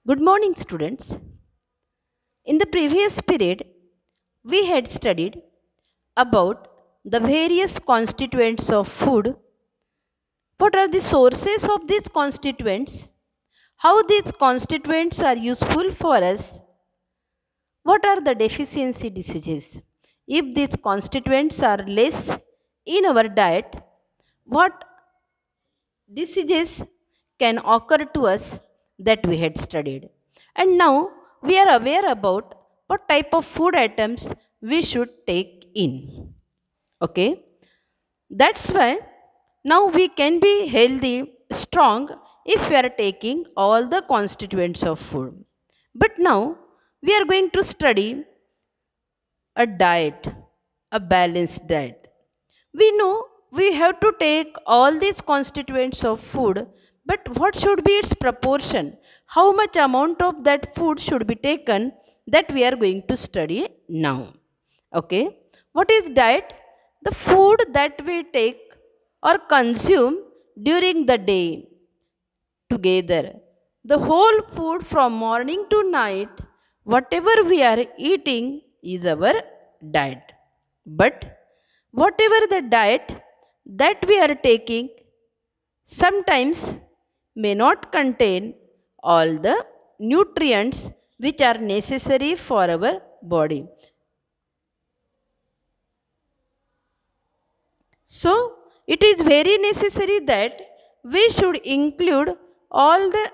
Good morning, students. In the previous period, we had studied about the various constituents of food. What are the sources of these constituents? How these constituents are useful for us? What are the deficiency diseases? If these constituents are less in our diet, what diseases can occur to us that we had studied. And now we are aware about what type of food items we should take in. Okay, that's why now we can be healthy, strong if we are taking all the constituents of food. But now we are going to study a diet, a balanced diet. We know we have to take all these constituents of food, but what should be its proportion? How much amount of that food should be taken, that we are going to study now. Okay. What is diet? The food that we take or consume during the day together. The whole food from morning to night, whatever we are eating is our diet. But whatever the diet that we are taking sometimes may not contain all the nutrients which are necessary for our body. So, it is very necessary that we should include all the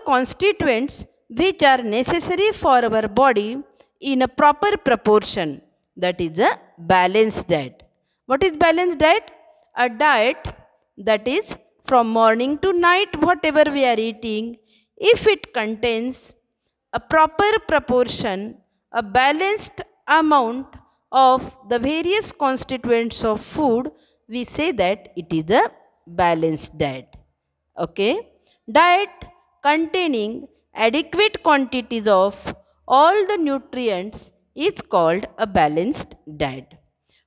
constituents which are necessary for our body in a proper proportion. That is a balanced diet. What is balanced diet? A diet that is from morning to night whatever we are eating, if it contains a proper proportion, a balanced amount of the various constituents of food, we say that it is a balanced diet. Okay? Diet containing adequate quantities of all the nutrients is called a balanced diet.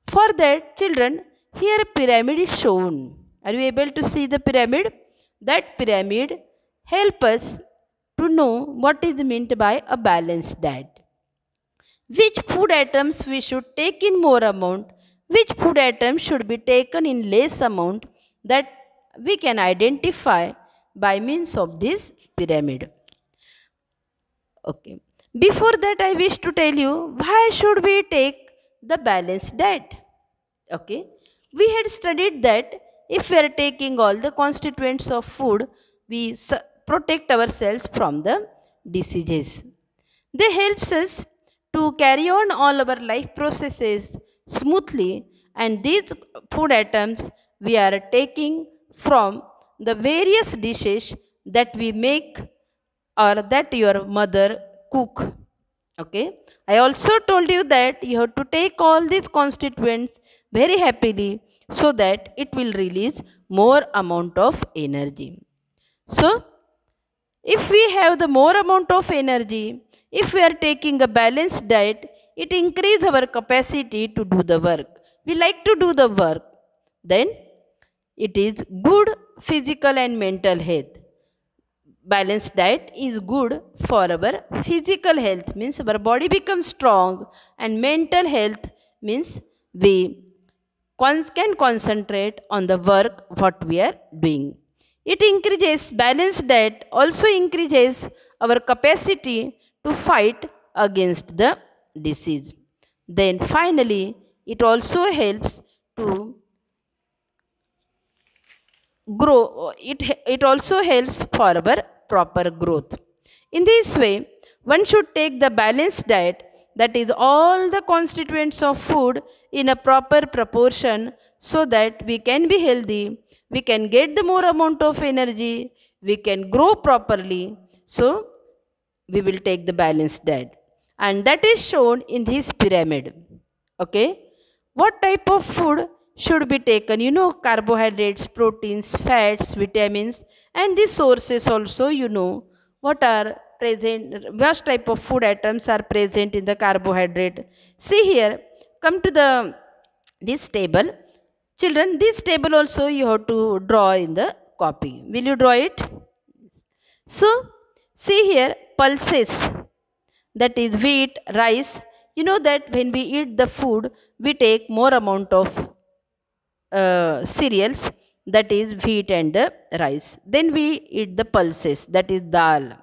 For that, children, here a pyramid is shown. Are you able to see the pyramid? That pyramid help us to know what is meant by a balanced diet. Which food items we should take in more amount, which food items should be taken in less amount, that we can identify by means of this pyramid. Okay. Before that, I wish to tell you why should we take the balanced diet. Okay. We had studied that if we are taking all the constituents of food, we protect ourselves from the diseases. They helps us to carry on all our life processes smoothly, and these food items we are taking from the various dishes that we make or that your mother cook. Okay, I also told you that you have to take all these constituents very happily so that it will release more amount of energy. So if we have the more amount of energy, if we are taking a balanced diet, it increase our capacity to do the work. We like to do the work. Then it is good physical and mental health. Balanced diet is good for our physical health, means our body becomes strong, and mental health means we can concentrate on the work what we are doing. It increases, balanced diet also increases our capacity to fight against the disease. Then finally it also helps to grow. It also helps for our proper growth. In this way, one should take the balanced diet, that is all the constituents of food in a proper proportion, so that we can be healthy, we can get the more amount of energy, we can grow properly. So we will take the balanced diet, and that is shown in this pyramid. Okay, what type of food should be taken? You know, carbohydrates, proteins, fats, vitamins, and these sources also, you know, what are present, what type of food items are present in the carbohydrate. See here, come to the this table. Children, this table also you have to draw in the copy. Will you draw it? So see here, pulses, that is wheat, rice. You know that when we eat the food, we take more amount of cereals, that is wheat and rice. Then we eat the pulses, that is dal.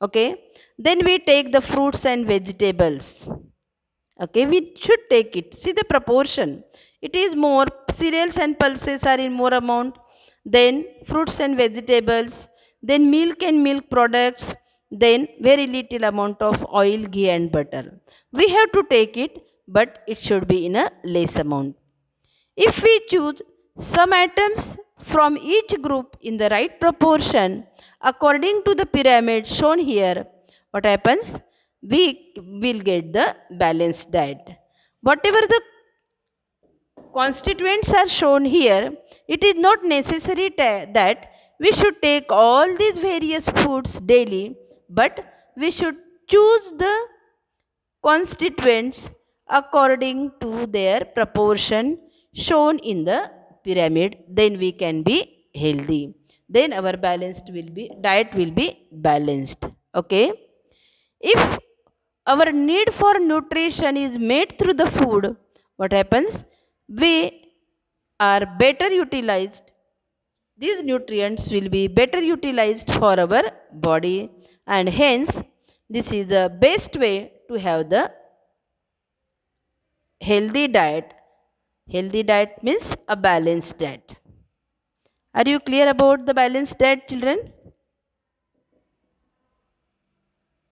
Okay. Then we take the fruits and vegetables. Okay, we should take it. See the proportion. It is more, cereals and pulses are in more amount. Then fruits and vegetables. Then milk and milk products. Then very little amount of oil, ghee and butter. We have to take it, but it should be in a less amount. If we choose some items from each group in the right proportion according to the pyramid shown here, what happens? We will get the balanced diet. Whatever the constituents are shown here, it is not necessary that we should take all these various foods daily, but we should choose the constituents according to their proportion shown in the pyramid. Then we can be healthy, then our diet will be balanced. Okay. If our need for nutrition is met through the food, what happens? We are better utilized, these nutrients will be better utilized for our body, and hence this is the best way to have the healthy diet. Healthy diet means a balanced diet. Are you clear about the balanced diet, children?